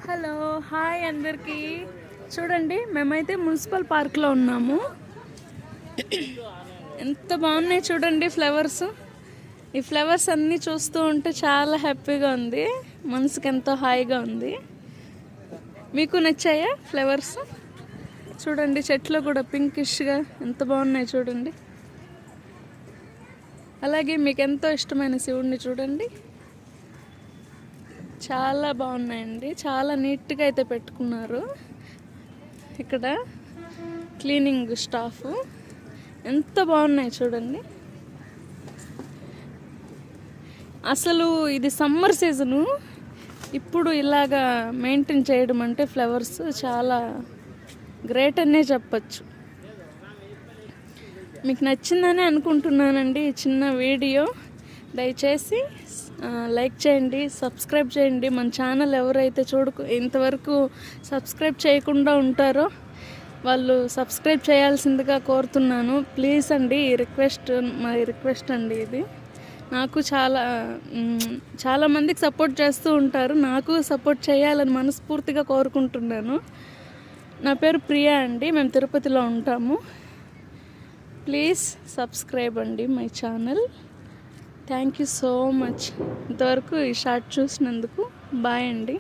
Hello hi అందరికీ. చూడండి, మేమైతే మున్సిపల్ పార్క్లో ఉన్నాము. ఎంత బాగున్నాయి చూడండి ఫ్లవర్స్. ఈ ఫ్లవర్స్ అన్నీ చూస్తూ ఉంటే చాలా హ్యాపీగా ఉంది, మనసుకి ఎంతో హాయిగా ఉంది. మీకు నచ్చాయా ఫ్లవర్స్? చూడండి, చెట్లు కూడా పింకిష్గా ఎంత బాగున్నాయి చూడండి. అలాగే మీకు ఎంతో ఇష్టమైన శివుడిని చూడండి, చాలా బాగున్నాయండి. చాలా నీట్గా అయితే పెట్టుకున్నారు. ఇక్కడ క్లీనింగ్ స్టాఫ్ ఎంత బాగున్నాయి చూడండి. అసలు ఇది సమ్మర్ సీజను, ఇప్పుడు ఇలాగా మెయింటైన్ చేయడం అంటే ఫ్లవర్స్ చాలా గ్రేట్ అనే చెప్పచ్చు. మీకు నచ్చిందని అనుకుంటున్నానండి ఈ చిన్న వీడియో. దయచేసి లైక్ చేయండి, సబ్స్క్రైబ్ చేయండి. మన ఛానల్ ఎవరైతే ఇంతవరకు సబ్స్క్రైబ్ చేయకుండా ఉంటారో వాళ్ళు సబ్స్క్రైబ్ చేయాల్సిందిగా కోరుతున్నాను. ప్లీజ్ అండి, మా రిక్వెస్ట్ అండి ఇది. నాకు చాలా మందికి సపోర్ట్ చేస్తూ ఉంటారు, నాకు సపోర్ట్ చేయాలని మనస్ఫూర్తిగా కోరుకుంటున్నాను. నా పేరు ప్రియా అండి, మేము తిరుపతిలో ఉంటాము. ప్లీజ్ సబ్స్క్రైబ్ అండి my channel. Thank you so much. ఇంతవరకు ఈ షార్ట్ చూసినందుకు బాయ్ అండి.